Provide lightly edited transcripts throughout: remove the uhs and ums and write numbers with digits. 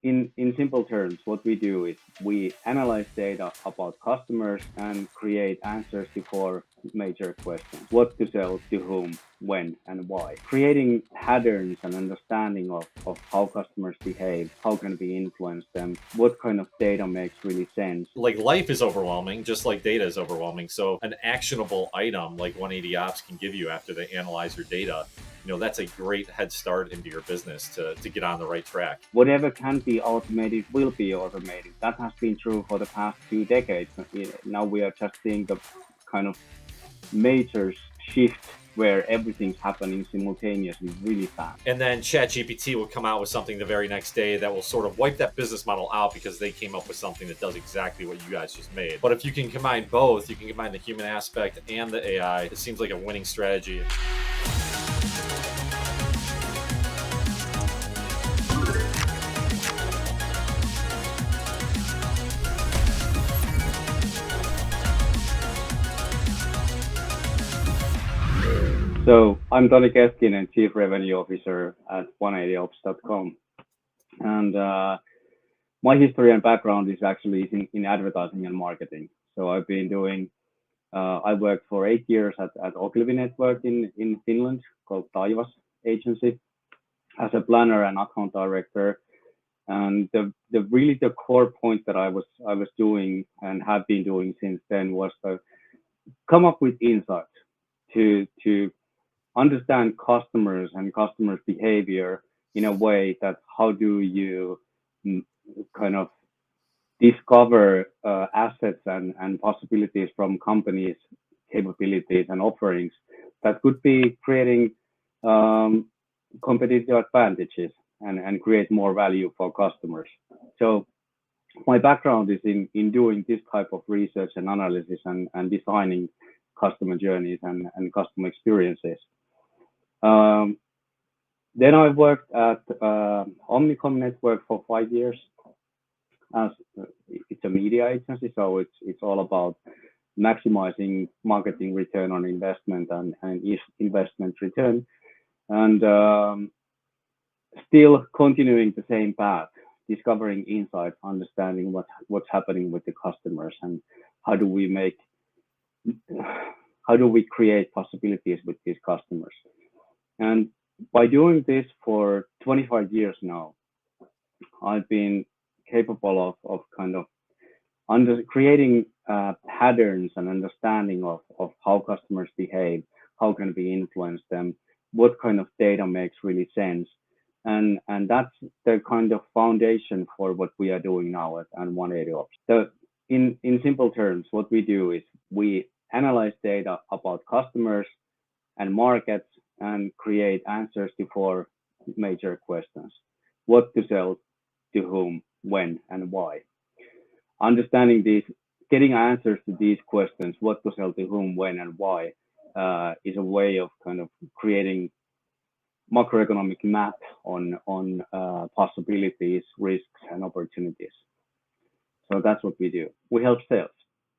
In simple terms, what we do is we analyze data about customers and create answers to four major questions. What to sell, to whom, when, and why. Creating patterns and understanding of how customers behave, how can we influence them, what kind of data makes really sense. Like life is overwhelming, just like data is overwhelming. So an actionable item like 180 Ops can give you after they analyze your data, that's a great head start into your business to get on the right track. Whatever can be automated will be automated. That has been true for the past 2 decades. Now we are just seeing the kind of major shift where everything's happening simultaneously really fast. And then ChatGPT will come out with something the very next day that will sort of wipe that business model out because they came up with something that does exactly what you guys just made. But if you can combine both, you can combine the human aspect and the AI, it seems like a winning strategy. So I'm Toni Keskinen, Chief Revenue Officer at 180ops.com. And my history and background is actually in advertising and marketing. So I've been doing, I worked for 8 years at Ogilvy Network in Finland called Taivas Agency as a planner and account director. And the core point that I was doing and have been doing since then was to come up with insights to understand customers and customers' behavior in a way that how do you kind of discover assets and possibilities from companies' capabilities and offerings that could be creating competitive advantages and create more value for customers. So my background is in doing this type of research and analysis and designing customer journeys and customer experiences. Then I worked at Omnicom Network for 5 years. As it's a media agency, so it's all about maximizing marketing return on investment and investment return, and still continuing the same path, discovering insights, understanding what's happening with the customers, and how do we create possibilities with these customers. And by doing this for 25 years now, I've been capable of kind of creating patterns and understanding of how customers behave, how can we influence them, what kind of data makes really sense. And that's the kind of foundation for what we are doing now at 180ops. So in simple terms, what we do is we analyze data about customers and markets and create answers to four major questions. What to sell, to whom, when, and why. Understanding these, getting answers to these questions, what to sell, to whom, when, and why, is a way of kind of creating macroeconomic map on possibilities, risks, and opportunities. So that's what we do. We help sales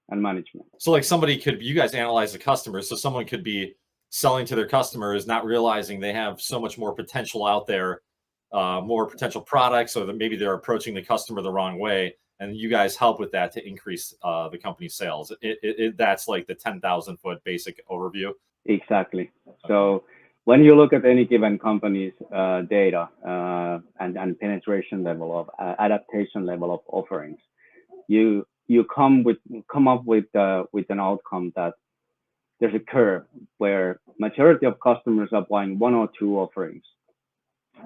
and management. So like you guys analyze the customers, so someone could be selling to their customers, not realizing they have so much more potential out there, more potential products, or that maybe they're approaching the customer the wrong way. And you guys help with that to increase the company's sales. That's like the 10,000-foot basic overview. Exactly. So when you look at any given company's data and penetration level of adaptation level of offerings, you come up with an outcome that there's a curve where majority of customers are buying one or two offerings,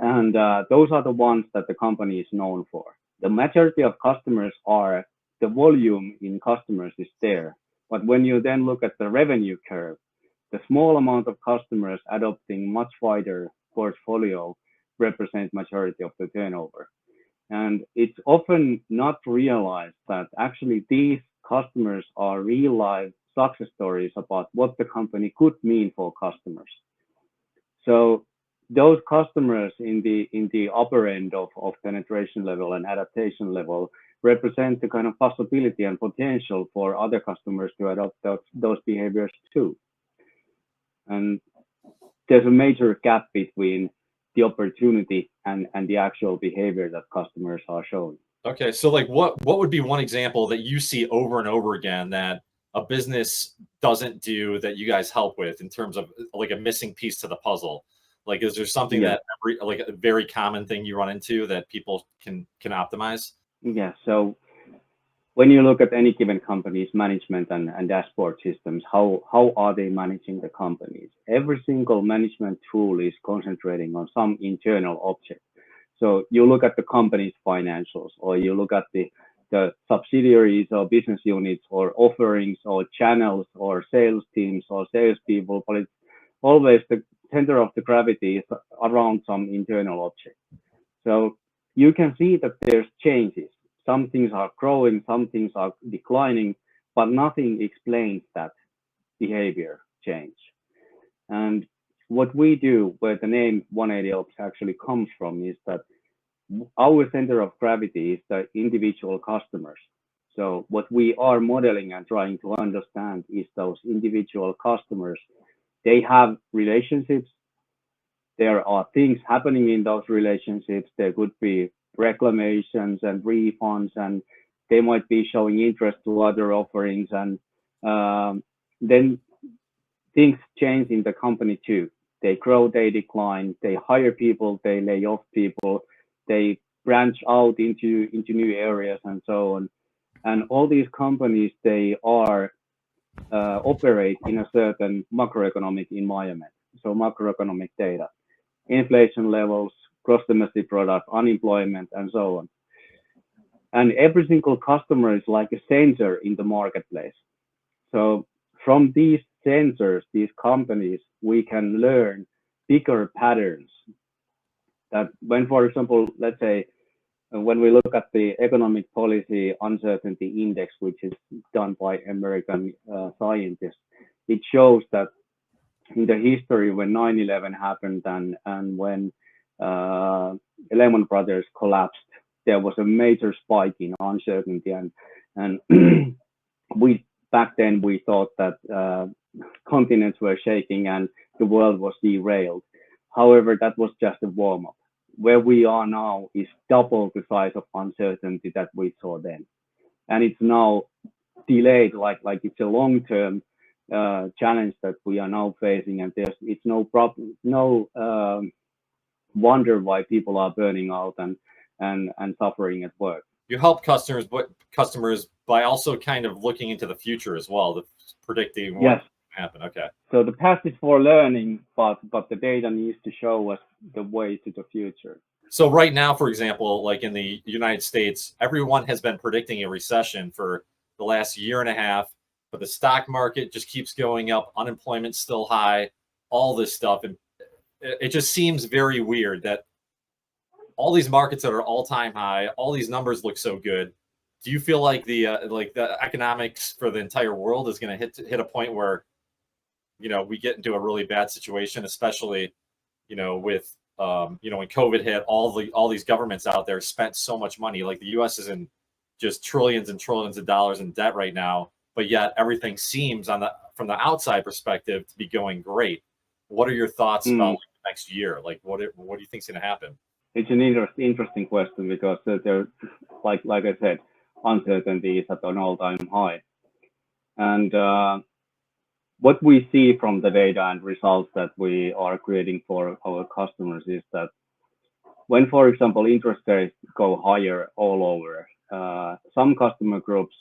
and those are the ones that the company is known for. The majority of customers are the volume in customers is there, but when you then look at the revenue curve, the small amount of customers adopting much wider portfolio represent majority of the turnover. And it's often not realized that actually these customers are real life success stories about what the company could mean for customers. So those customers in the upper end of penetration level and adaptation level represent the kind of possibility and potential for other customers to adopt those behaviors too. And there's a major gap between the opportunity and the actual behavior that customers are showing. Okay, so like what would be one example that you see over and over again that a business doesn't do that you guys help with in terms of like a missing piece to the puzzle? Like, is there something Yeah. that like a very common thing you run into that people can optimize? Yeah. So when you look at any given company's management and dashboard systems, how are they managing the companies? Every single management tool is concentrating on some internal object. So you look at the company's financials, or you look at the subsidiaries or business units or offerings or channels or sales teams or salespeople, but it's always the center of the gravity is around some internal object. So you can see that there's changes. Some things are growing, some things are declining, but nothing explains that behavior change. And what we do, where the name 180 Ops actually comes from, is that our center of gravity is the individual customers. So what we are modeling and trying to understand is those individual customers. They have relationships. There are things happening in those relationships. There could be reclamations and refunds, and they might be showing interest to other offerings. And then things change in the company too. They grow, they decline, they hire people, they lay off people, they branch out into new areas and so on. And all these companies, they are operate in a certain macroeconomic environment. So macroeconomic data, inflation levels, gross domestic product, unemployment, and so on. And every single customer is like a sensor in the marketplace. So from these sensors, these companies, we can learn bigger patterns that when, for example, let's say, when we look at the economic policy uncertainty index, which is done by American scientists, it shows that in the history when 9/11 happened and when Lehman Brothers collapsed, there was a major spike in uncertainty, and we back then we thought that continents were shaking and the world was derailed. However, that was just a warm up. Where we are now is double the size of uncertainty that we saw then, and it's now delayed. Like it's a long term challenge that we are now facing, and it's no problem, no wonder why people are burning out and suffering at work. You help customers by also kind of looking into the future as well, predicting what Yes. will happen. Okay. So the past is for learning, but the data needs to show us the way to the future. So right now, for example, like in the United States, everyone has been predicting a recession for the last year and a half, but the stock market just keeps going up, unemployment's still high, all this stuff. And it just seems very weird that all these markets that are all-time high, all these numbers look so good. Do you feel like the economics for the entire world is going to hit a point where, we get into a really bad situation, especially, with, when COVID hit, all these governments out there spent so much money. Like the U.S. is in just trillions and trillions of dollars in debt right now, but yet everything seems from the outside perspective to be going great. What are your thoughts about the next year? Like, what do you think is going to happen? It's an interesting question because there, like I said, uncertainty is at an all-time high, and what we see from the data and results that we are creating for our customers is that when, for example, interest rates go higher all over, some customer groups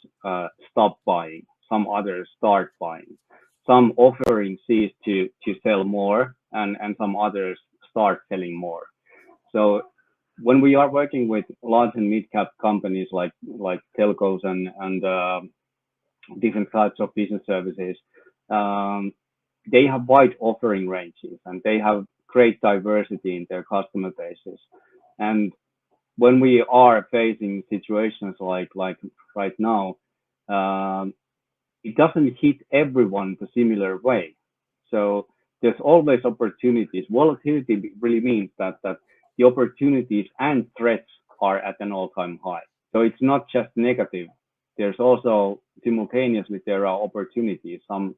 stop buying, some others start buying, some offerings cease to sell more, and some others start selling more. So when we are working with large and mid-cap companies like telcos and different types of business services, they have wide offering ranges and they have great diversity in their customer bases. And when we are facing situations like right now, it doesn't hit everyone the similar way. So there's always opportunities. Volatility really means that the opportunities and threats are at an all-time high. So it's not just negative. There's also simultaneously there are opportunities. Some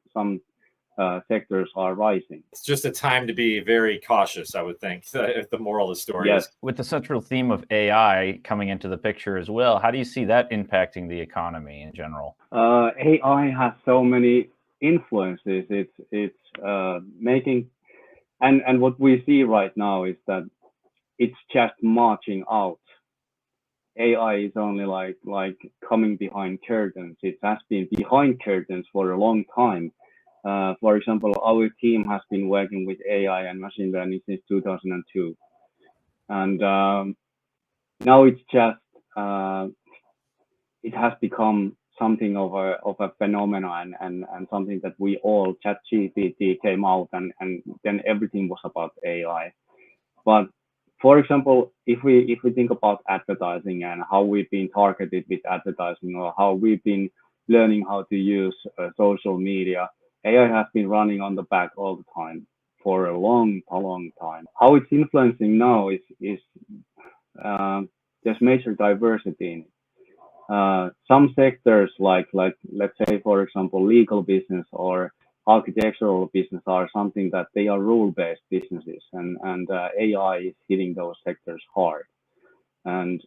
sectors are rising. It's just a time to be very cautious, I would think, if the moral of the story Yes. is. With the central theme of AI coming into the picture as well, how do you see that impacting the economy in general? AI has so many influences. It's making, and what we see right now is that it's just marching out. AI is only like coming behind curtains. It has been behind curtains for a long time. For example, our team has been working with AI and machine learning since 2002, and now it's just it has become something of a phenomenon and something that we all ChatGPT came out and then everything was about AI. But for example, if we think about advertising and how we've been targeted with advertising or how we've been learning how to use social media, AI has been running on the back all the time for a long time. How it's influencing now is there's major diversity in it. Some sectors like let's say for example legal business or architectural business are something that they are rule-based businesses, and AI is hitting those sectors hard, and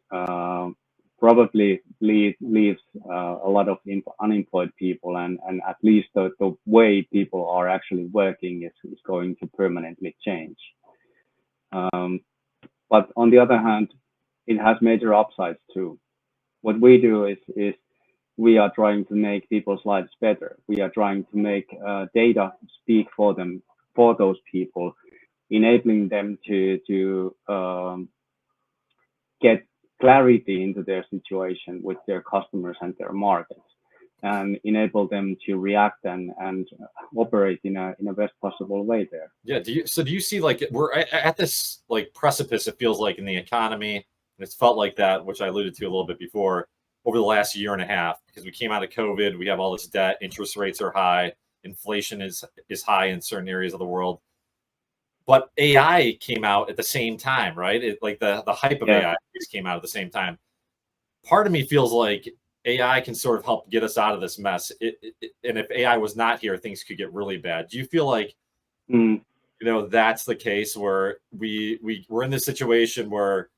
probably leaves a lot of unemployed people, and at least the way people are actually working is going to permanently change. But on the other hand, it has major upsides too. What we do is we are trying to make people's lives better. We are trying to make data speak for them, for those people, enabling them to get clarity into their situation with their customers and their markets, and enable them to react and operate in a best possible way there. Yeah. Do you see like we're at this like precipice? It feels like in the economy, and it's felt like that, which I alluded to a little bit before, over the last year and a half, because we came out of COVID, we have all this debt, interest rates are high, inflation is high in certain areas of the world. But AI came out at the same time, right? It, like the hype of AI came out at the same time. Part of me feels like AI can sort of help get us out of this mess. And if AI was not here, things could get really bad. Do you feel like you know that's the case where we're in this situation where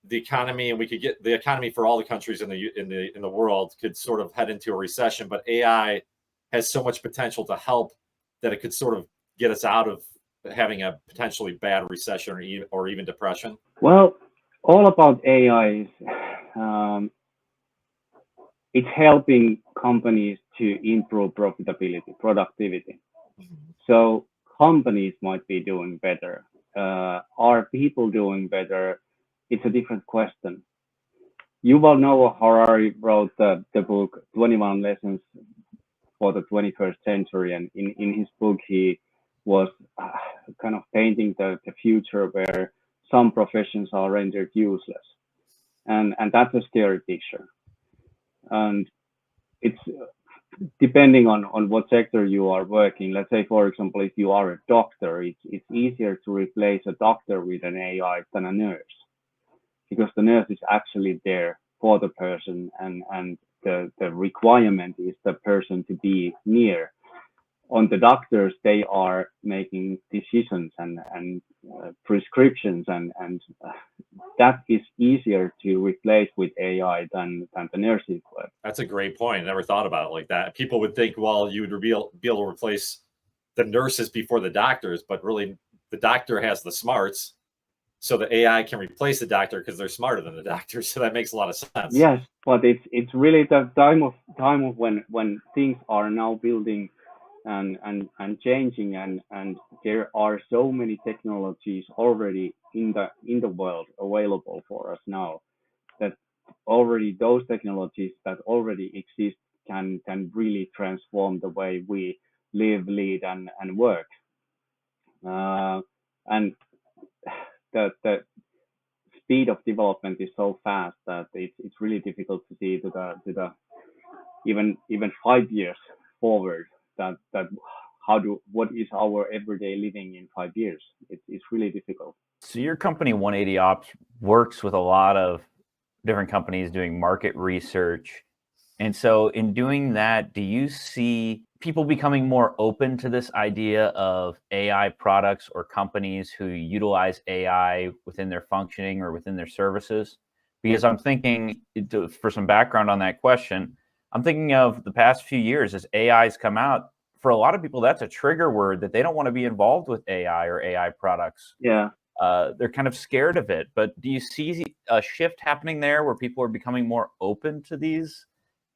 the economy, and we could get the economy for all the countries in the world could sort of head into a recession, but AI has so much potential to help that it could sort of get us out of having a potentially bad recession or even depression? Well, all about AI is it's helping companies to improve productivity. So companies might be doing better. Are people doing better? It's a different question. Yuval Noah Harari wrote the book 21 Lessons for the 21st Century, and in his book he was kind of painting the future where some professions are rendered useless, and that's a scary picture. And it's depending on what sector you are working. Let's say, for example, if you are a doctor, it's easier to replace a doctor with an AI than a nurse, because the nurse is actually there for the person, and the requirement is the person to be near. On the doctors, they are making decisions and prescriptions, and that is easier to replace with AI than the nurses work. That's a great point. I never thought about it like that. People would think, well, you would be able to replace the nurses before the doctors, but really the doctor has the smarts. So the AI can replace the doctor because they're smarter than the doctor. So that makes a lot of sense. Yes, but it's really the time of when things are now building and changing, and there are so many technologies already in the world available for us now, that already those technologies that already exist can really transform the way we live, lead, and work. And the speed of development is so fast that it's really difficult to see to the even 5 years forward that what is our everyday living in 5 years. It's really difficult. So your company 180 Ops works with a lot of different companies doing market research And so in doing that, do you see people becoming more open to this idea of AI products or companies who utilize AI within their functioning or within their services? Because I'm thinking, for some background on that question, I'm thinking of the past few years as AI's come out. For a lot of people, that's a trigger word that they don't want to be involved with AI or AI products. Yeah. They're kind of scared of it. But do you see a shift happening there where people are becoming more open to these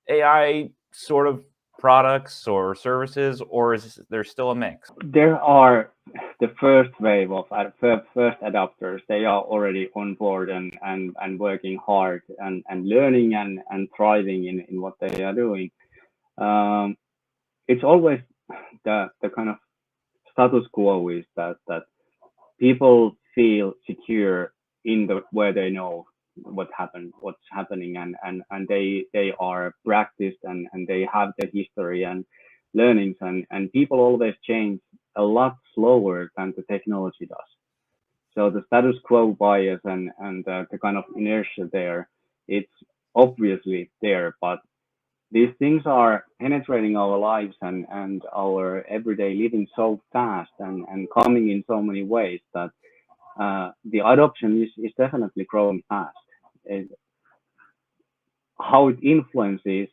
AI sort of products or services, or is there still a mix? There are the first wave of first adopters. They are already on board and working hard and learning and thriving in what they are doing. It's always the kind of status quo is that people feel secure in the where they know what's happening, and they are practiced and they have the history and learnings, and people always change a lot slower than the technology does. So the status quo bias and the kind of inertia there, it's obviously there, but these things are penetrating our lives and our everyday living so fast and coming in so many ways that the adoption is definitely growing fast. It, how it influences,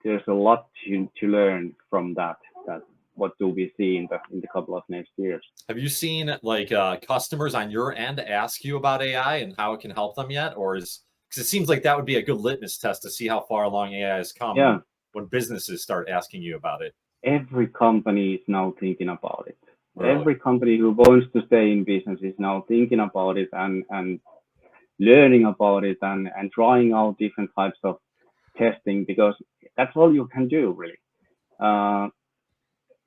there's a lot to learn from that. That what do we see in the couple of next years? Have you seen like customers on your end ask you about AI and how it can help them yet, or is because it seems like that would be a good litmus test to see how far along AI has come Yeah, when businesses start asking you about it. every company is now thinking about it. Really? Every company who wants to stay in business is now thinking about it and learning about it and trying out different types of testing, because that's all you can do really. Uh,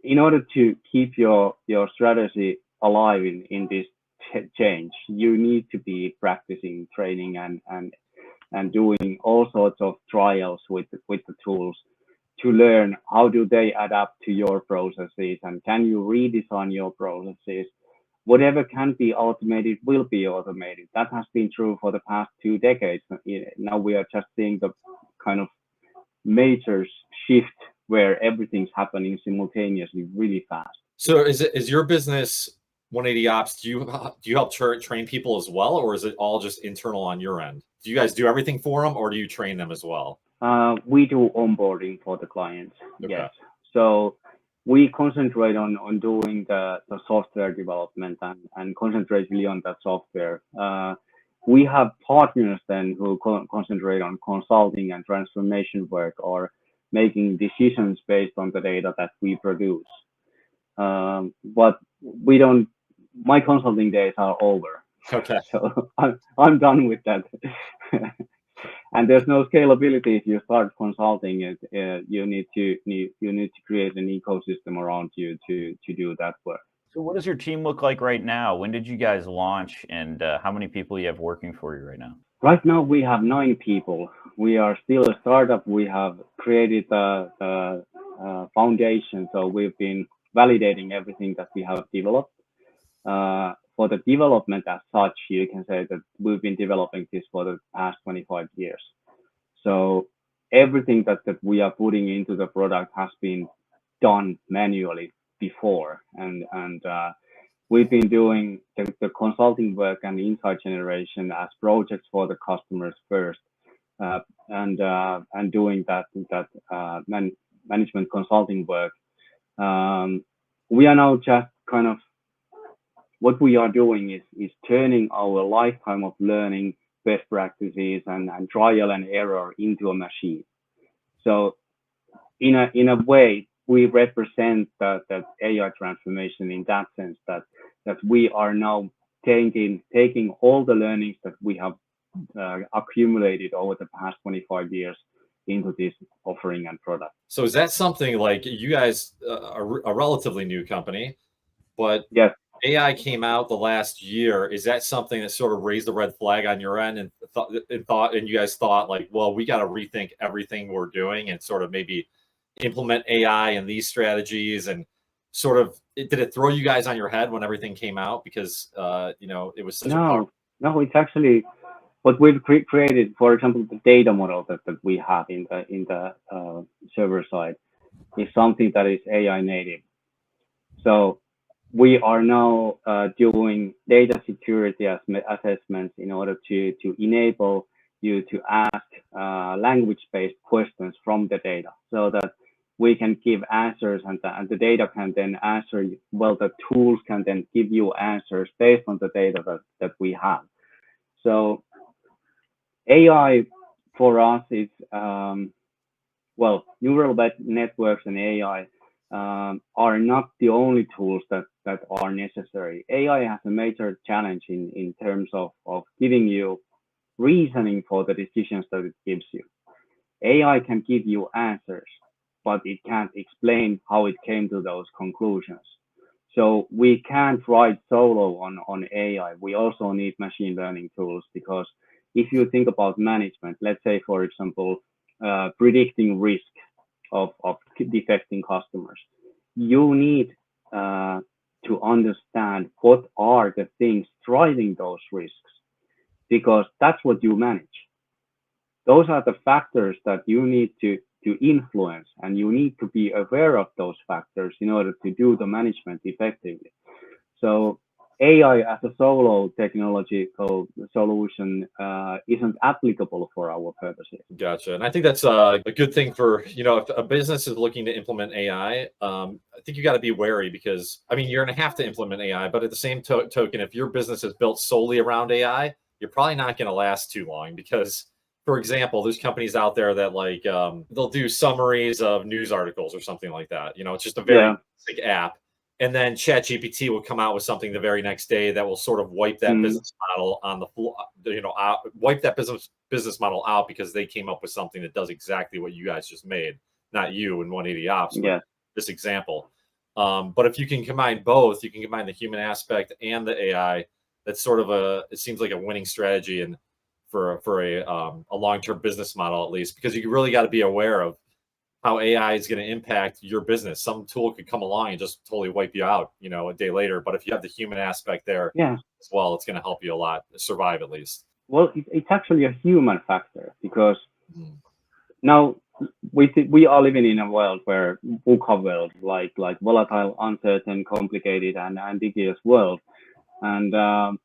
in order to keep your strategy alive in this change, you need to be practicing, training, and doing all sorts of trials with the tools to learn how do they adapt to your processes, and can you redesign your processes. Whatever can be automated will be automated. That has been true for the past 2 decades. Now we are just seeing the kind of major shift where everything's happening simultaneously really fast. So is your business 180 Ops? Do you help train people as well, or is it all just internal on your end? Do you guys do everything for them, or do you train them as well? We do onboarding for the clients. Okay. Yes. So we concentrate on doing the software development and concentrate really on that software. We have partners then who concentrate on consulting and transformation work or making decisions based on the data that we produce. But we don't. My consulting days are over. Okay. So I'm done with that. And there's no scalability if you start consulting it. You need to create an ecosystem around you to do that work. So what does your team look like right now? When did you guys launch, and how many people you have working for you right now? Right now we have 9 people. We are still a startup. We have created a foundation, so we've been validating everything that we have developed. For the development as such, you can say that we've been developing this for the past 25 years. So everything that we are putting into the product has been done manually before, and we've been doing the consulting work and insight generation as projects for the customers first, and doing that management consulting work. We are now just kind of what we are doing is turning our lifetime of learning best practices and trial and error into a machine. So in a way, we represent that AI transformation in that sense that we are now taking all the learnings that we have accumulated over the past 25 years into this offering and product. So is that something like you guys are a relatively new company, but Yes. AI came out the last year. Is that something that sort of raised the red flag on your end and you guys thought like, well, we got to rethink everything we're doing and sort of maybe implement AI and these strategies, and sort of did it throw you guys on your head when everything came out because it was such a No, it's actually what we've created, for example, the data model that we have in the server side is something that is AI native. So we are now doing data security assessments in order to enable you to ask language-based questions from the data, so that we can give answers, and the data can then answer. Well, the tools can then give you answers based on the data that we have. So AI for us is well, neural networks and AI are not the only tools that are necessary. AI has a major challenge in terms of giving you reasoning for the decisions that it gives you. AI can give you answers, but it can't explain how it came to those conclusions. So we can't write solo on AI. We also need machine learning tools, because if you think about management, let's say, for example, predicting risk of defecting customers, you need to understand what are the things driving those risks, because that's what you manage. Those are the factors that you need to influence, and you need to be aware of those factors in order to do the management effectively. So AI as a solo technological solution isn't applicable for our purposes. Gotcha. And I think that's a good thing for, if a business is looking to implement AI, I think you got to be wary, because, I mean, you're going to have to implement AI, but at the same token, if your business is built solely around AI, you're probably not going to last too long, because, for example, there's companies out there that they'll do summaries of news articles or something like that. It's just a very basic app. And then ChatGPT will come out with something the very next day that will sort of wipe that business model on the floor, wipe that business model out, because they came up with something that does exactly what you guys just made. Not you in 180 Ops, but this example. But if you can combine both, you can combine the human aspect and the AI. That's sort of it seems like a winning strategy, and for a long-term business model, at least, because you really got to be aware of how AI is going to impact your business. Some tool could come along and just totally wipe you out, a day later. But if you have the human aspect there as well, it's going to help you a lot survive, at least. Well, it's actually a human factor, because now we are living in a world where VUCA world, like volatile, uncertain, complicated, and ambiguous world, and how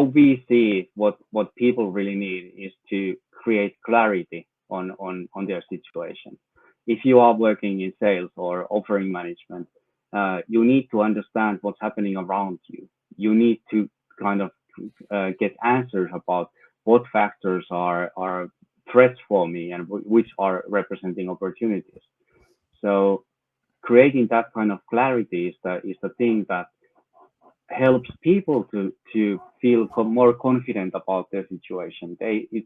we see what people really need is to create clarity on their situation. If you are working in sales or offering management, you need to understand what's happening around you. You need to kind of get answers about what factors are threats for me, and which are representing opportunities. So creating that kind of clarity is the thing that helps people to feel more confident about their situation. It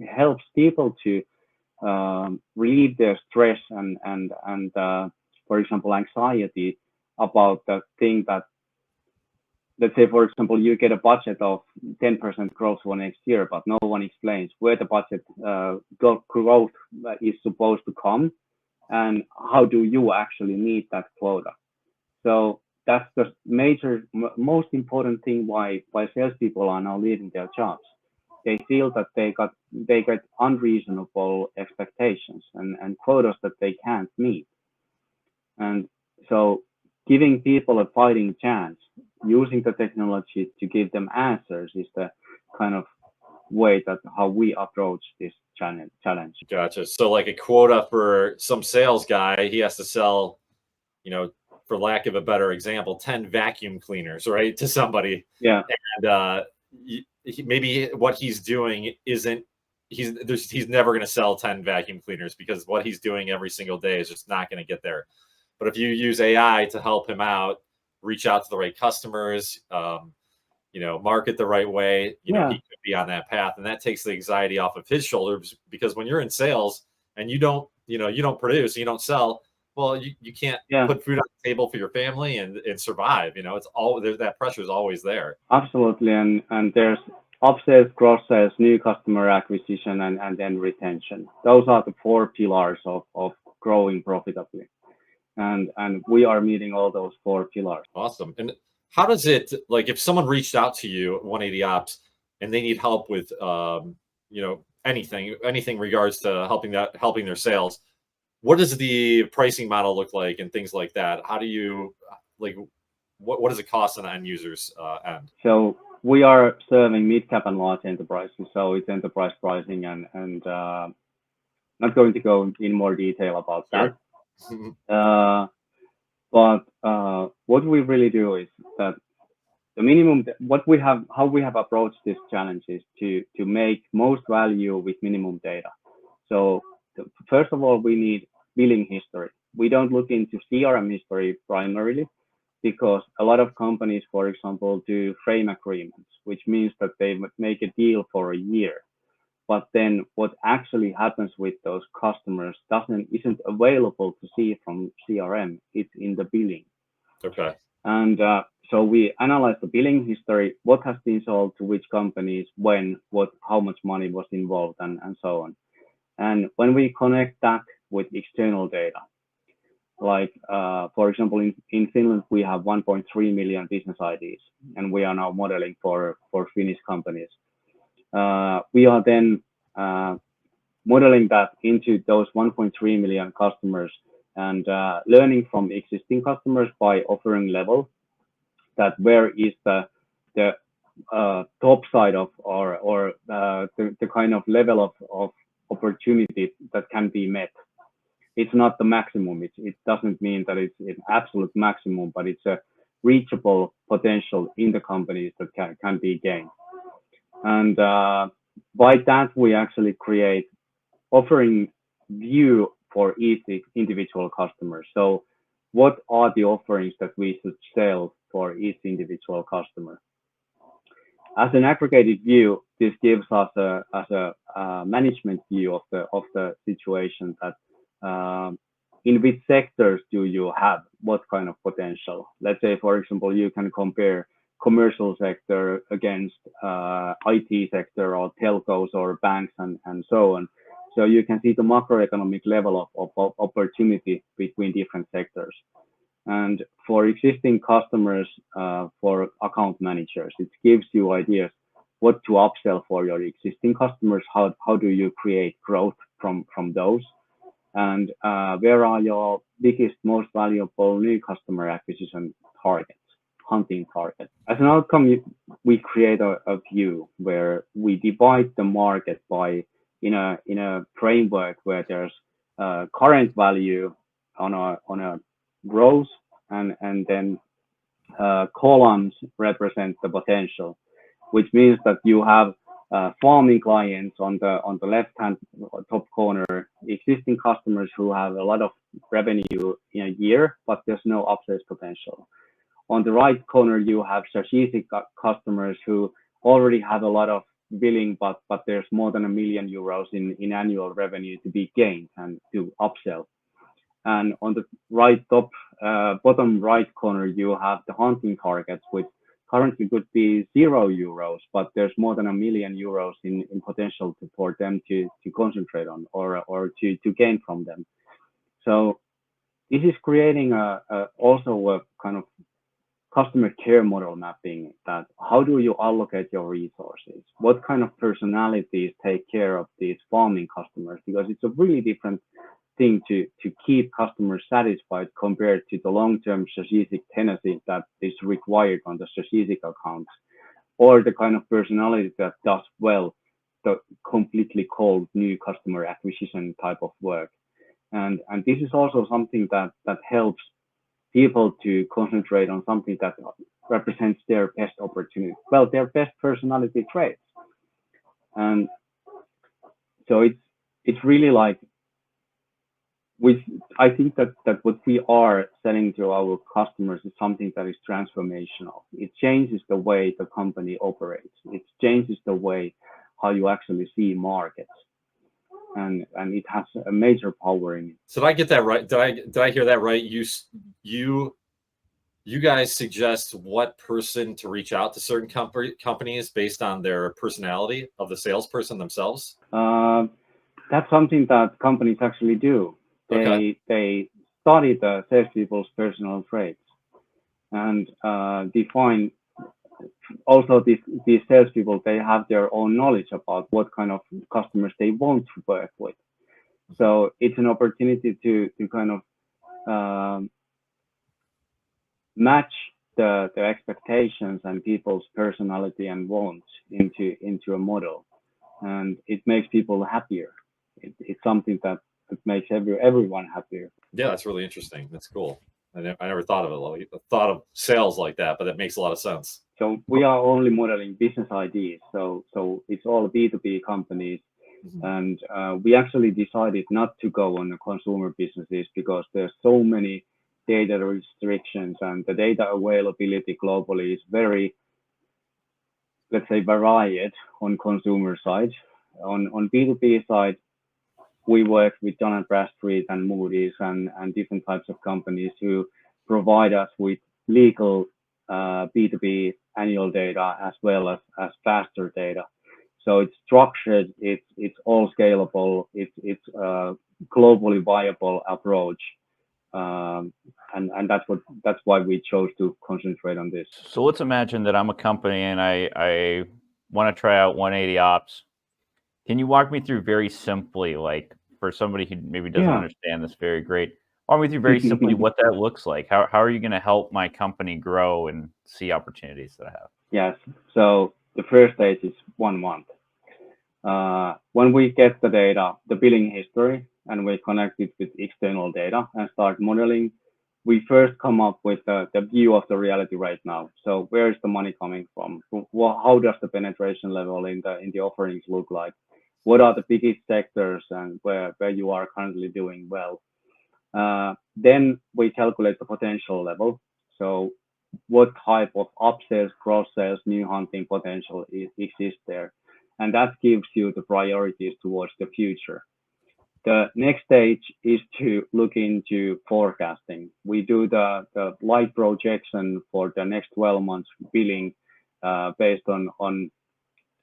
helps people to relieve their stress and for example, anxiety about the thing that, let's say, for example, you get a budget of 10% growth for next year, but no one explains where the budget growth is supposed to come, and how do you actually meet that quota. So that's the most important thing why salespeople are now leaving their jobs. They feel that they get unreasonable expectations and quotas that they can't meet. And so giving people a fighting chance, using the technology to give them answers, is the kind of way that how we approach this challenge. Gotcha. So like a quota for some sales guy, he has to sell, for lack of a better example, 10 vacuum cleaners, right, to somebody. Yeah. And maybe what he's doing isn't, he's never going to sell 10 vacuum cleaners, because what he's doing every single day is just not going to get there. But if you use AI to help him out, reach out to the right customers, market the right way, he could be on that path. And that takes the anxiety off of his shoulders, because when you're in sales and you don't produce, you don't sell, well, you can't put food on the table for your family and survive. It's all there. That pressure is always there. Absolutely. And there's upsales, cross sales, new customer acquisition, and then retention. Those are the 4 pillars of growing profitably. And we are meeting all those 4 pillars. Awesome. And how does it, like, if someone reached out to you at 180 Ops and they need help with anything regards to helping their sales. What does the pricing model look like and things like that? How do you what does it cost on the end users end? So we are serving mid-cap and large enterprises, so it's enterprise pricing, and not going to go in more detail about that. Sure. But what we really do is that the minimum, how we have approached this challenge is to make most value with minimum data. So first of all, we need billing history. We don't look into CRM history primarily, because a lot of companies, for example, do frame agreements, which means that they make a deal for a year. But then what actually happens with those customers isn't available to see from CRM. It's in the billing. Okay. And so we analyze the billing history, what has been sold to which companies, when, how much money was involved, and so on. And when we connect that with external data, like for example, in Finland, we have 1.3 million business IDs, and we are now modeling for Finnish companies. We are then modeling that into those 1.3 million customers and learning from existing customers by offering level, that where is the top side of or the kind of level of opportunity that can be met. It's not the maximum. It doesn't mean that it's an absolute maximum, but it's a reachable potential in the companies that can be gained. And by that, we actually create offering view for each individual customer. So what are the offerings that we should sell for each individual customer? As an aggregated view, this gives us a management view of the situation, that in which sectors do you have what kind of potential. Let's say, for example, you can compare commercial sector against IT sector or telcos or banks and so on. So you can see the macroeconomic level of opportunity between different sectors. And for existing customers, for account managers, it gives you ideas what to upsell for your existing customers. How do you create growth from those? And where are your biggest, most valuable new customer acquisition targets, hunting targets? As an outcome, we create a view where we divide the market by in a framework where there's current value on a rows, and then columns represent the potential, which means that you have farming clients on the left hand top corner, existing customers who have a lot of revenue in a year, but there's no upsales potential. On the right corner, you have strategic customers who already have a lot of billing, but there's more than €1 million in annual revenue to be gained and to upsell. And on the right bottom right corner, you have the hunting targets, which currently could be €0, but there's more than €1 million in potential for them to concentrate on or to gain from them. So this is creating also a kind of customer care model mapping, that how do you allocate your resources? What kind of personalities take care of these farming customers? Because it's a really different thing to keep customers satisfied compared to the long-term strategic tenancy that is required on the strategic accounts, or the kind of personality that does well the completely cold new customer acquisition type of work. And this is also something that helps people to concentrate on something that represents their best opportunity, well, their best personality traits. And so it's really like, I think that what we are selling to our customers is something that is transformational. It changes the way the company operates. It changes the way how you actually see markets, and it has a major power in it. So did I get that right? Did I hear that right? You guys suggest what person to reach out to certain companies based on their personality of the salesperson themselves? That's something that companies actually do. They study the salespeople's personal traits and define also these salespeople, they have their own knowledge about what kind of customers they want to work with. So it's an opportunity to kind of match the expectations and people's personality and wants into a model, and it makes people happier. It's something that makes everyone happier. Yeah, that's really interesting. That's cool. I never thought of it like thought of sales like that, but it makes a lot of sense. So we are only modeling business ideas. So it's all B2B companies. And we actually decided not to go on the consumer businesses because there's so many data restrictions, and the data availability globally is very, let's say, varied on consumer side. On B2B side, we work with Dun & Bradstreet and Moody's and different types of companies who provide us with legal B2B annual data as well as faster data. So it's structured, it's all scalable, it's a globally viable approach, and that's why we chose to concentrate on this. So let's imagine that I'm a company and I want to try out 180 ops. Can you walk me through very simply, like for somebody who maybe doesn't understand this very great, walk me through very simply what that looks like? How are you going to help my company grow and see opportunities that I have? Yes. So the first stage is 1 month. When we get the data, the billing history, and we connect it with external data and start modeling, we first come up with the view of the reality right now. So where is the money coming from? How does the penetration level in the offerings look like? What are the biggest sectors and where you are currently doing well? Then we calculate the potential level. So what type of upsales, cross sales, new hunting potential exists there? And that gives you the priorities towards the future. The next stage is to look into forecasting. We do the live projection for the next 12 months billing based on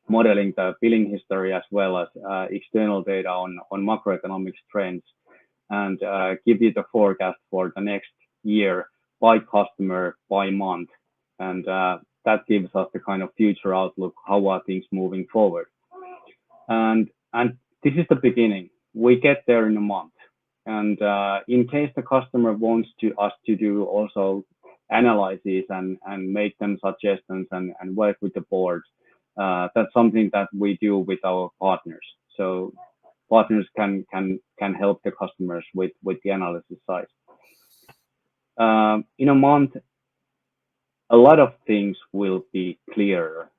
modeling the billing history as well as external data on macroeconomic trends, and give you the forecast for the next year by customer, by month. And that gives us the kind of future outlook, how are things moving forward. And this is the beginning. We get there in a month. And in case the customer wants us to do also analysis and make them suggestions and work with the board, that's something that we do with our partners. So partners can help the customers with the analysis side. In a month, a lot of things will be clearer.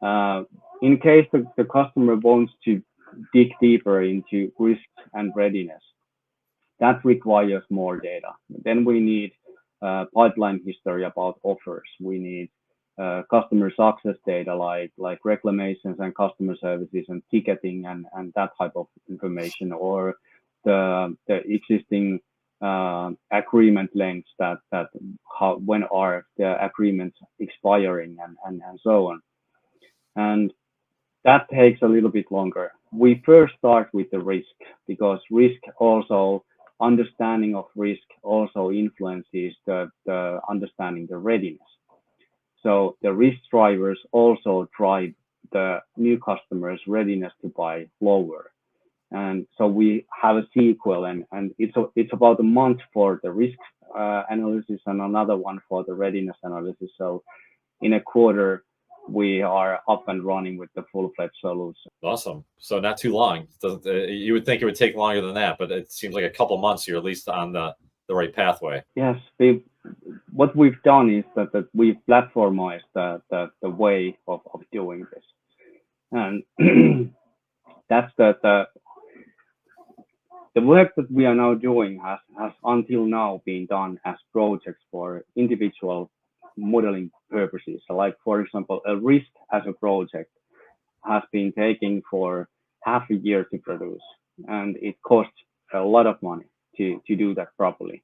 In case the customer wants to dig deeper into risk and readiness, that requires more data. Then we need pipeline history about offers. We need customer success data like reclamations and customer services and ticketing and that type of information, or the existing agreement lengths when are the agreements expiring and so on. And that takes a little bit longer. We first start with the risk, because understanding of risk also influences the understanding the readiness. So the risk drivers also drive the new customers' readiness to buy lower. And so we have a sequel, and it's about a month for the risk analysis and another one for the readiness analysis. So in a quarter, we are up and running with the full-fledged solution. Awesome. So not too long. You would think it would take longer than that, but it seems like a couple months you're at least on the right pathway. Yes. What we've done is that we've platformized the way of doing this. And that's the work that we are now doing has until now been done as projects for individual modeling purposes. So like, for example, a risk as a project has been taking for half a year to produce, and it costs a lot of money to do that properly,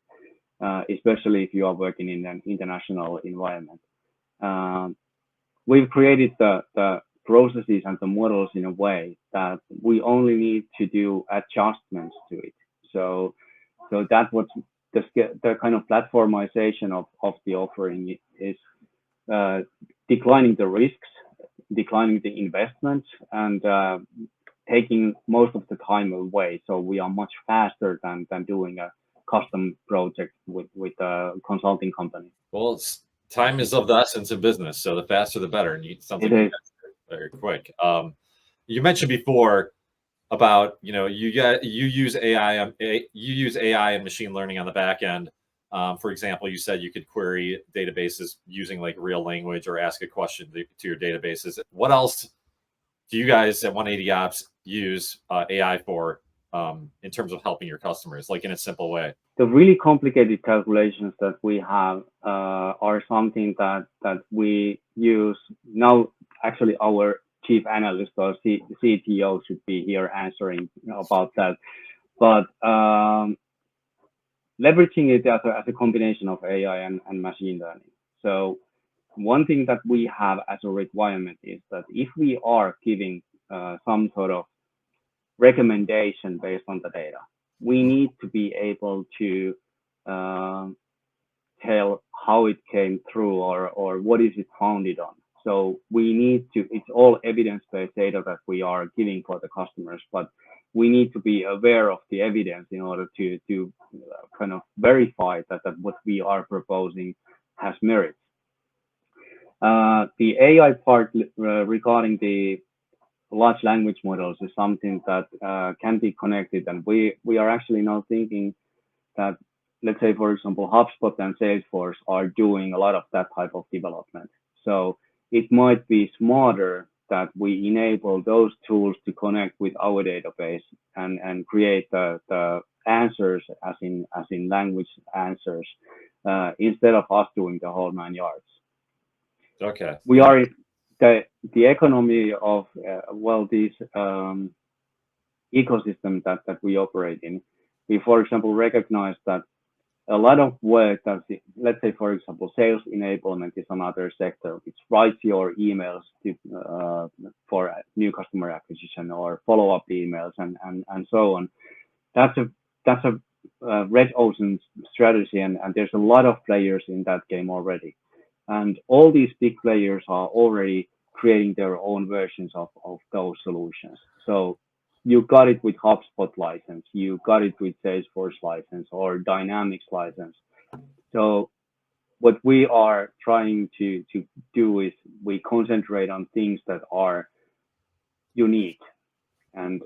especially if you are working in an international environment. We've created the processes and the models in a way that we only need to do adjustments to it. So that's what the kind of platformization of the offering is declining the risks, declining the investments, and taking most of the time away. So we are much faster than doing a custom project with a consulting company. Well, time is of the essence in business, so the faster the better. And sounds like It is. very quick. You mentioned before about you use AI and machine learning on the back end. For example, you said you could query databases using like real language or ask a question to your databases. What else do you guys at 180 Ops use AI for in terms of helping your customers, like in a simple way? The really complicated calculations that we have are something that we use now. Actually, our chief analyst or CTO should be here answering about that. But leveraging it as a combination of AI and machine learning. So one thing that we have as a requirement is that if we are giving some sort of recommendation based on the data, we need to be able to tell how it came through or what is it founded on. So we need to, it's all evidence-based data that we are giving for the customers, but we need to be aware of the evidence in order to kind of verify that what we are proposing has merit. The AI part regarding the large language models is something that can be connected, and we are actually now thinking that, let's say, for example, HubSpot and Salesforce are doing a lot of that type of development. So it might be smarter that we enable those tools to connect with our database and create the answers as in language answers instead of us doing the whole 9 yards. Okay. We are the economy of this ecosystem that we operate in. We, for example, recognize that a lot of work that, let's say, for example, sales enablement is another sector which writes your emails for new customer acquisition or follow-up emails and so on. That's a red ocean strategy, and there's a lot of players in that game already. And all these big players are already creating their own versions of those solutions. So you got it with HubSpot license, you got it with Salesforce license or Dynamics license. So what we are trying to do is we concentrate on things that are unique and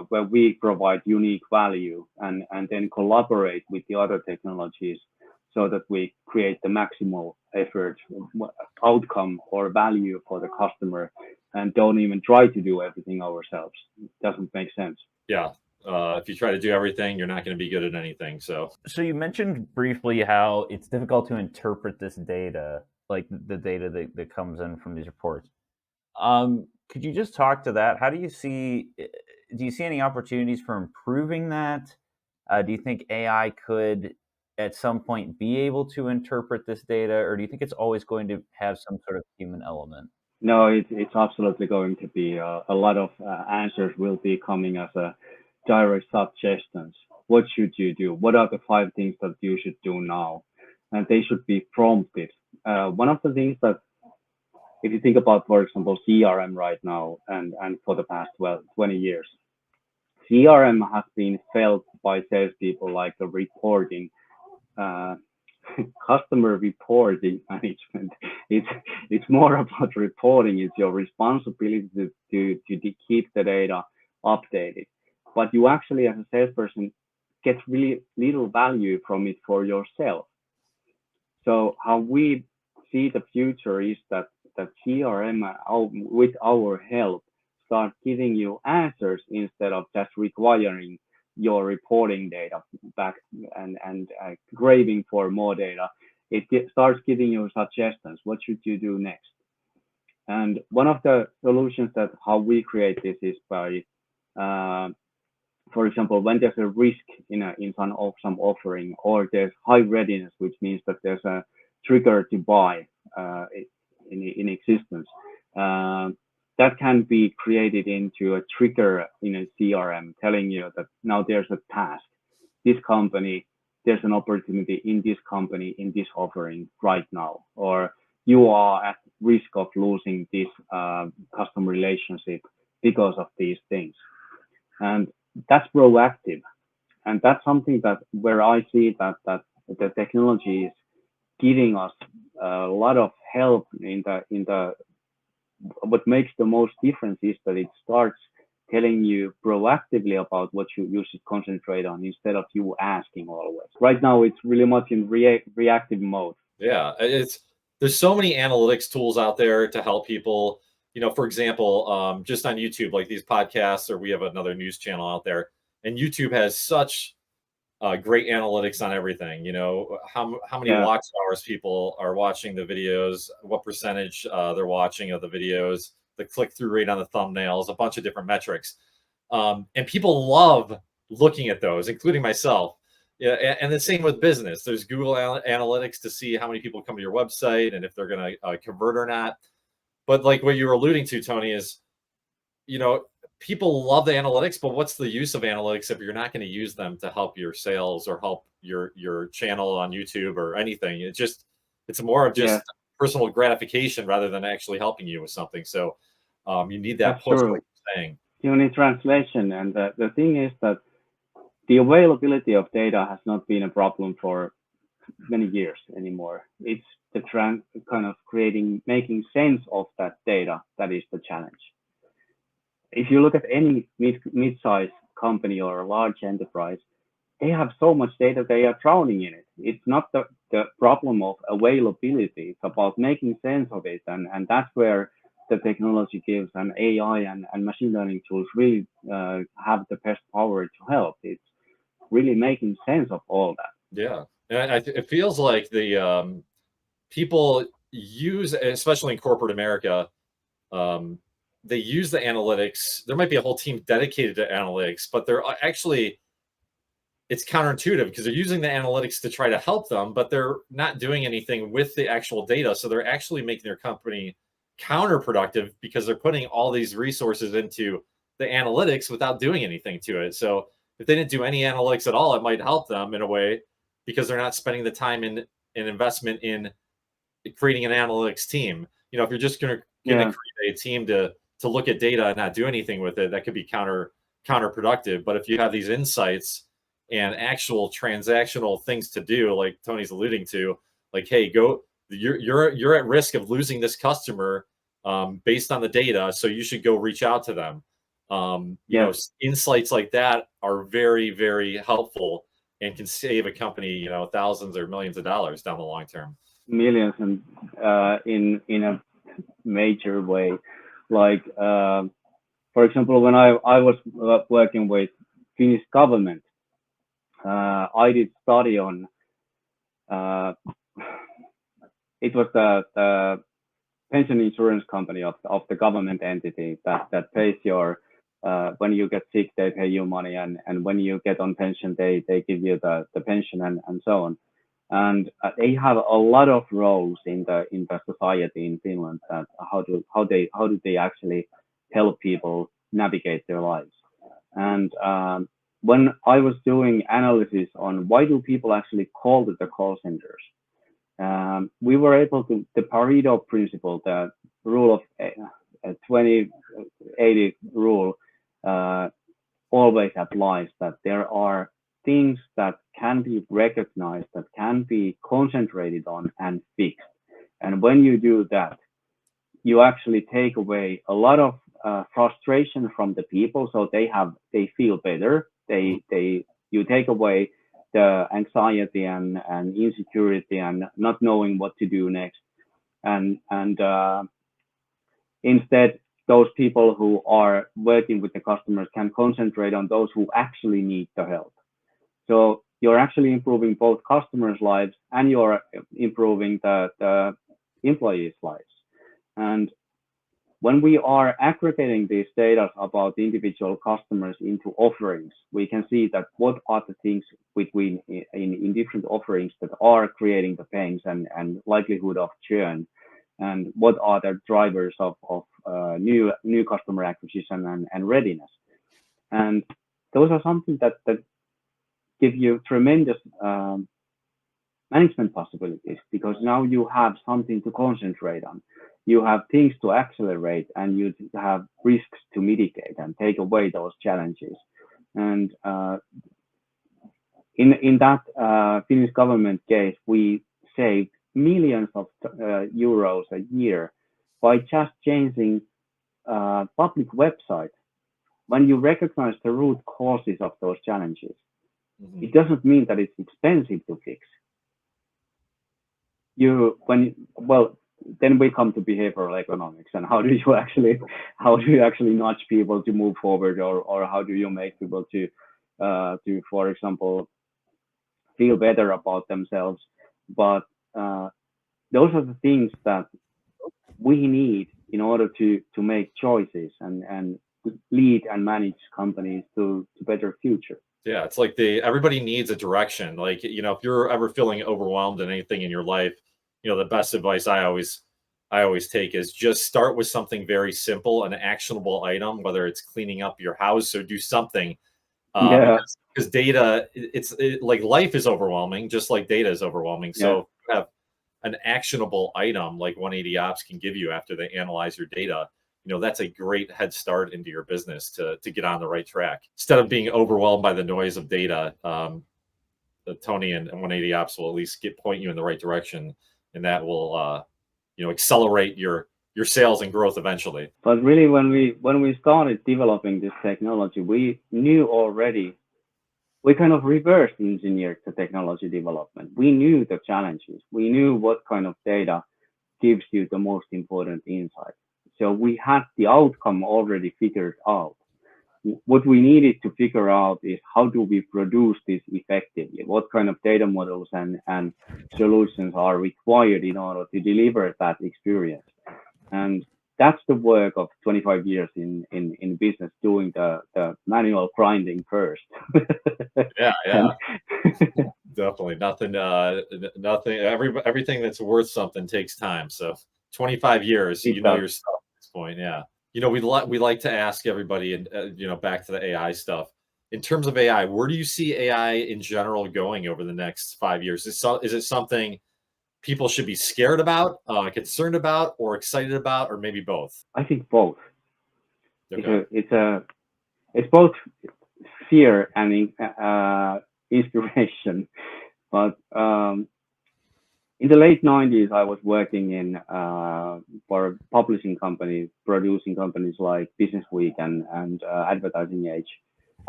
where we provide unique value and then collaborate with the other technologies so that we create the maximal effort, outcome or value for the customer and don't even try to do everything ourselves. It doesn't make sense. Yeah. If you try to do everything, you're not going to be good at anything. So you mentioned briefly how it's difficult to interpret this data, like the data that comes in from these reports. Could you just talk to that? How do you see any opportunities for improving that? Do you think AI could at some point be able to interpret this data, or do you think it's always going to have some sort of human element? No, it's absolutely going to be a lot of answers will be coming as a direct suggestions. What should you do? What are the 5 things that you should do now? And they should be prompted. One of the things that, if you think about, for example, CRM right now and for the past 20 years, CRM has been felt by salespeople like a reporting, customer reporting management. It's more about reporting. It's your responsibility to keep the data updated. But you actually, as a salesperson, get really little value from it for yourself. So how we see the future is that CRM, with our help, start giving you answers instead of just requiring your reporting data back and craving for more data. It starts giving you suggestions. What should you do next? And one of the solutions that how we create this is by, for example, when there's a risk in some offering, or there's high readiness, which means that there's a trigger to buy in existence. That can be created into a trigger in a CRM telling you that now there's a task. This company, there's an opportunity in this company, in this offering right now. Or you are at risk of losing this customer relationship because of these things. And that's proactive. And that's something that where I see that the technology is giving us a lot of help in the what makes the most difference is that it starts telling you proactively about what you should concentrate on instead of you asking always. Right now, it's really much in reactive mode. Yeah, there's so many analytics tools out there to help people. For example, just on YouTube, like these podcasts, or we have another news channel out there, and YouTube has such great analytics on everything. How many Yeah. watch hours people are watching the videos, what percentage they're watching of the videos, the click-through rate on the thumbnails, a bunch of different metrics. And people love looking at those, including myself. Yeah, and the same with business. There's Google Analytics to see how many people come to your website and if they're going to convert or not. But like what you were alluding to, Tony, is, people love the analytics, but what's the use of analytics if you're not going to use them to help your sales or help your channel on YouTube or anything? It's more of just personal gratification rather than actually helping you with something. So you need that push, like you're saying. You need translation, and the thing is that the availability of data has not been a problem for many years anymore. It's the kind of making sense of that data that is the challenge. If you look at any mid-sized company or a large enterprise, they have so much data, they are drowning in it. It's not the problem of availability, it's about making sense of it. And that's where the technology gives, and AI and machine learning tools really have the best power to help. It's really making sense of all that. Yeah, and it feels like the people use, especially in corporate America, they use the analytics. There might be a whole team dedicated to analytics, but they're actually, it's counterintuitive because they're using the analytics to try to help them, but they're not doing anything with the actual data. So they're actually making their company counterproductive because they're putting all these resources into the analytics without doing anything to it. So if they didn't do any analytics at all, it might help them in a way because they're not spending the time and investment in creating an analytics team. If you're just going to create a team to look at data and not do anything with it, that could be counterproductive. But if you have these insights and actual transactional things to do, like Tony's alluding to, like, hey, you're at risk of losing this customer based on the data, so you should go reach out to them. Insights like that are very, very helpful and can save a company, thousands or millions of dollars down the long term. Millions, and in a major way. Like, for example, when I was working with Finnish government, I did study on, it was the pension insurance company of the government entity that pays your, when you get sick, they pay you money, and when you get on pension, they give you the pension and so on. And they have a lot of roles in the society in Finland. That how do they actually help people navigate their lives? And when I was doing analysis on why do people actually call to the call centers, we were able to, the Pareto principle, the rule of 20-80 rule, always applies, that there are things that can be recognized, that can be concentrated on and fixed. And when you do that, you actually take away a lot of frustration from the people, so they feel better. You take away the anxiety and insecurity and not knowing what to do next, and instead those people who are working with the customers can concentrate on those who actually need the help. So you're actually improving both customers' lives and you're improving the employees' lives. And when we are aggregating these data about the individual customers into offerings, we can see that what are the things between in different offerings that are creating the pains and likelihood of churn, and what are the drivers of new customer acquisition and readiness. And those are something that give you tremendous management possibilities, because now you have something to concentrate on. You have things to accelerate, and you have risks to mitigate and take away those challenges. And in that Finnish government case, we saved millions of euros a year by just changing public websites. When you recognize the root causes of those challenges, it doesn't mean that it's expensive to fix. Then we come to behavioral economics, and how do you actually nudge people to move forward, or how do you make people to for example, feel better about themselves. But those are the things that we need in order to make choices and lead and manage companies to better future. Yeah, it's like everybody needs a direction. Like, you know, if you're ever feeling overwhelmed in anything in your life, you know, the best advice I always take is just start with something very simple, an actionable item, whether it's cleaning up your house or do something. Because data, like life is overwhelming, just like data is overwhelming. So if you have an actionable item like 180 Ops can give you after they analyze your data, you know, that's a great head start into your business to get on the right track. Instead of being overwhelmed by the noise of data, Toni and 180 Ops will at least point you in the right direction, and that will, you know, accelerate your sales and growth eventually. But really, when we started developing this technology, we knew already, we kind of reverse engineered the technology development. We knew the challenges. We knew what kind of data gives you the most important insight. So we had the outcome already figured out. What we needed to figure out is how do we produce this effectively? What kind of data models and solutions are required in order to deliver that experience? And that's the work of 25 years in business, doing the manual grinding first. Yeah. Definitely. Nothing, everything that's worth something takes time. So 25 years, you know your stuff at this point. Yeah. You know, we like to ask everybody, and you know, back to the AI stuff. In terms of AI, where do you see AI in general going over the next 5 years? Is it something people should be scared about, concerned about, or excited about, or maybe both? I think both. Okay. It's both fear and inspiration. But in the late 90s, I was working for publishing companies, producing companies like Business Week and Advertising Age,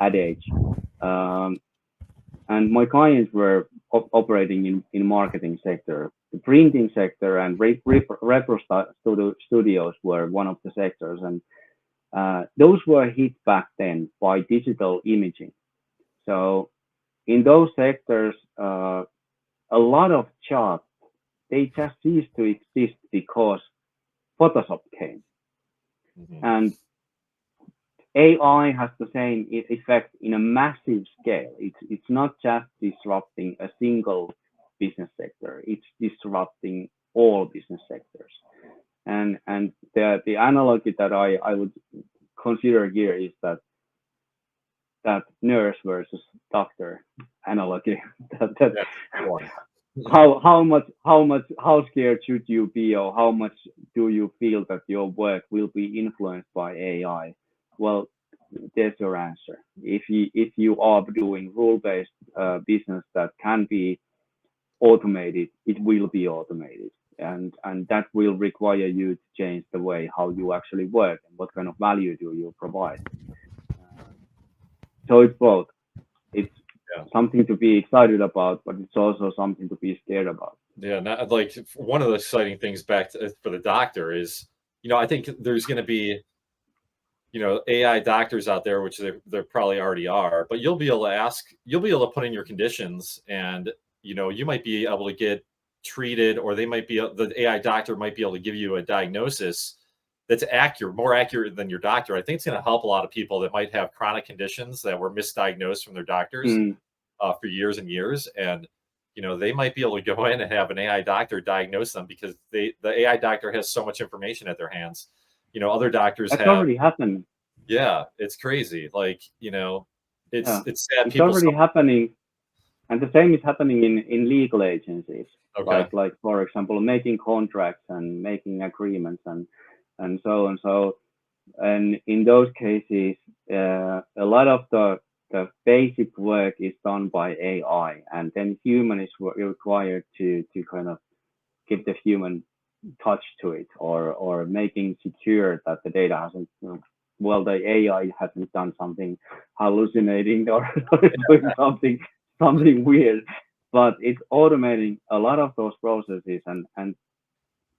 Ad Age. And my clients were operating in marketing sector. The printing sector and retro studios were one of the sectors, and those were hit back then by digital imaging. So in those sectors, a lot of jobs, they just ceased to exist because Photoshop came. And AI has the same effect in a massive scale. It's not just disrupting a single business sector, it's disrupting all business sectors. And the analogy that I would consider here is that nurse versus doctor analogy. How scared should you be, or how much do you feel that your work will be influenced by AI? Well, there's your answer. If you are doing rule-based business that can be automated, it will be automated, and that will require you to change the way how you actually work and what kind of value do you provide. So it's both. It's something to be excited about, but it's also something to be scared about. Yeah, like one of the exciting things for the doctor is, you know, I think there's going to be, you know, AI doctors out there, which there probably already are, but you'll be able to put in your conditions, and, you know, you might be able to get treated, or the AI doctor might be able to give you a diagnosis that's more accurate than your doctor. I think it's going to help a lot of people that might have chronic conditions that were misdiagnosed from their doctors for years and years. And, you know, they might be able to go in and have an AI doctor diagnose them because the AI doctor has so much information at their hands. You know, other doctors That's already happened. Yeah, it's crazy. Like, you know, it's sad. It's already happening. And the same is happening in legal agencies, Okay. like for example, making contracts and making agreements and so on. So, and in those cases, a lot of the basic work is done by AI, and then human is required to kind of give the human touch to it, or making secure that the data hasn't, well, the AI hasn't done something hallucinating or doing something weird, but it's automating a lot of those processes, and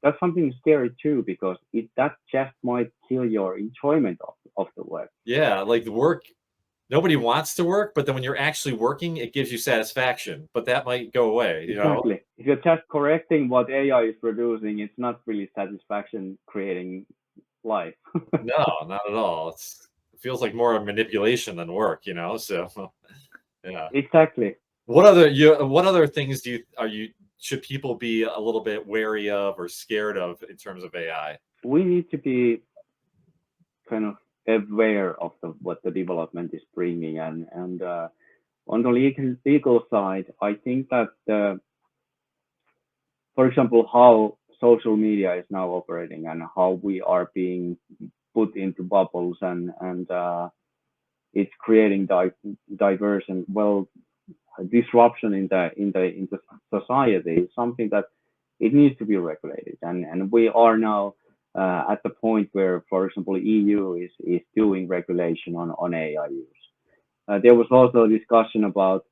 that's something scary too, because that just might kill your enjoyment of the work. Yeah, like the work, nobody wants to work, but then when you're actually working, it gives you satisfaction. But that might go away, you know? Exactly. If you're just correcting what AI is producing, it's not really satisfaction creating life. No, not at all. It feels like more of manipulation than work, you know? So yeah. Exactly. What other things should people be a little bit wary of or scared of in terms of AI? We need to be kind of aware of what the development is bringing, and on the legal side, I think that for example, how social media is now operating and how we are being put into bubbles, and it's creating diversion, well, disruption in the society is something that it needs to be regulated, and we are now at the point where, for example, EU is doing regulation on AI use. There was also a discussion about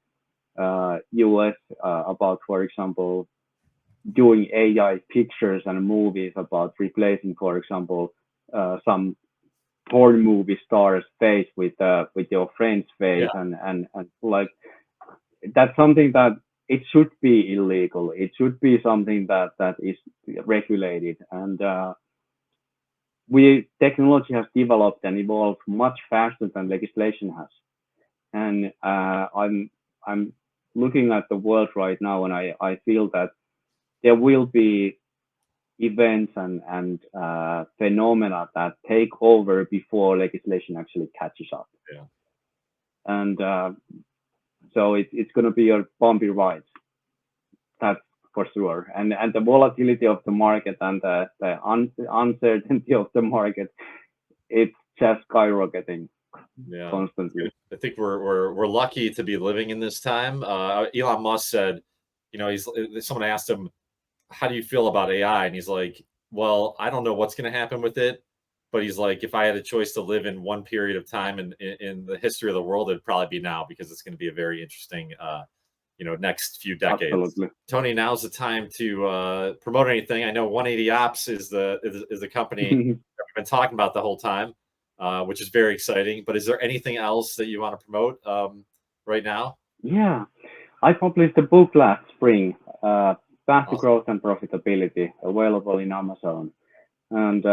US about, for example, doing AI pictures and movies, about replacing, for example, some porn movie star's face with your friend's face, Yeah. and like, that's something that it should be illegal. It should be something that is regulated, and technology has developed and evolved much faster than legislation has. And I'm looking at the world right now, and I feel that there will be events and phenomena that take over before legislation actually catches up. Yeah. And so it's going to be a bumpy ride. That's for sure. And the volatility of the market and the uncertainty of the market, it's just skyrocketing constantly. I think we're lucky to be living in this time. Elon Musk said, you know, someone asked him, how do you feel about AI? And he's like, well, I don't know what's going to happen with it, but he's like, if I had a choice to live in one period of time in the history of the world, it'd probably be now, because it's going to be a very interesting next few decades. Absolutely. Tony, now's the time to promote anything. I know 180 Ops is the company that we've been talking about the whole time, which is very exciting. But is there anything else that you want to promote right now? Yeah, I published a book last spring, Path to Growth and Profitability, available in Amazon. And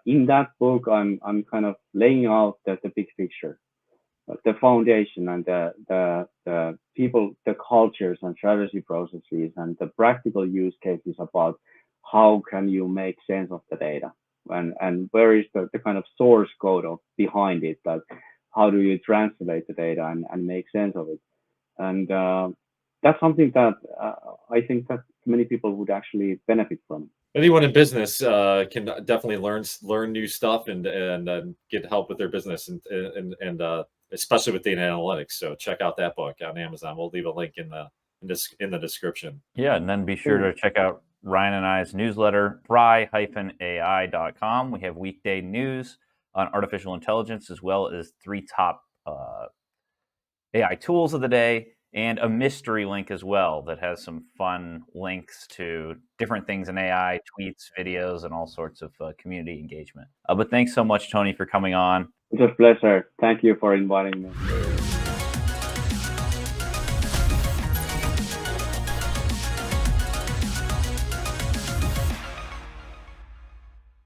in that book, I'm kind of laying out the big picture, the foundation, and the people, the cultures and strategy processes, and the practical use cases about how can you make sense of the data, and where is the kind of source code behind it, that how do you translate the data and make sense of it. And that's something that I think that many people would actually benefit from. Anyone in business can definitely learn new stuff and get help with their business, and especially with data analytics. So check out that book on Amazon. We'll leave a link in the description. Yeah, and then be sure to check out Ryan and I's newsletter, fry-ai.com. We have weekday news on artificial intelligence, as well as 3 top AI tools of the day, and a mystery link as well that has some fun links to different things in AI, tweets, videos, and all sorts of community engagement. But thanks so much, Tony, for coming on. It's a pleasure. Thank you for inviting me.